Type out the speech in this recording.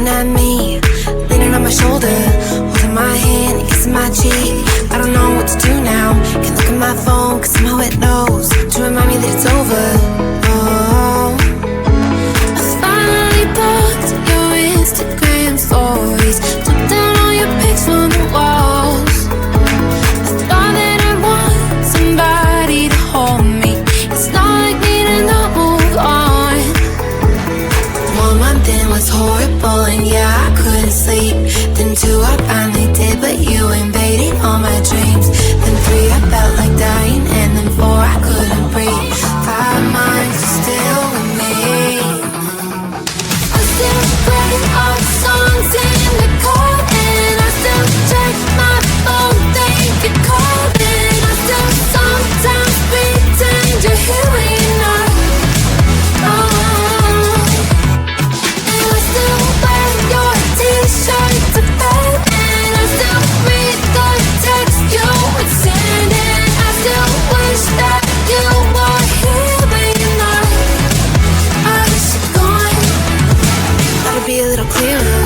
looking at me, leaning on my shoulder, holding my hand and kissing my cheek. I don't know what to do now. Can't look at my phone, cause somehow it knows to remind me that it's over. Oh, I finally blocked your Instagram stories, took down all your pics from the walls. I thought that I want somebody to hold me. It's not like me to not move on. 1 month in was horrible, and yeah, I couldn't sleep. Then 2, I finally did, but you invaded all my dreams. Then 3, I felt like dying, and then 4, I couldn't breathe. 5 months, you're still with me. I still play our songs in the car, and I still check my phone, think you're calling. I still sometimes pretend you're here when you're not. And I still wear your t-shirt to bed, and I still read the text you would send, and I still wish that you were here when you're not. I wish you're gone. Gotta be a little clearer.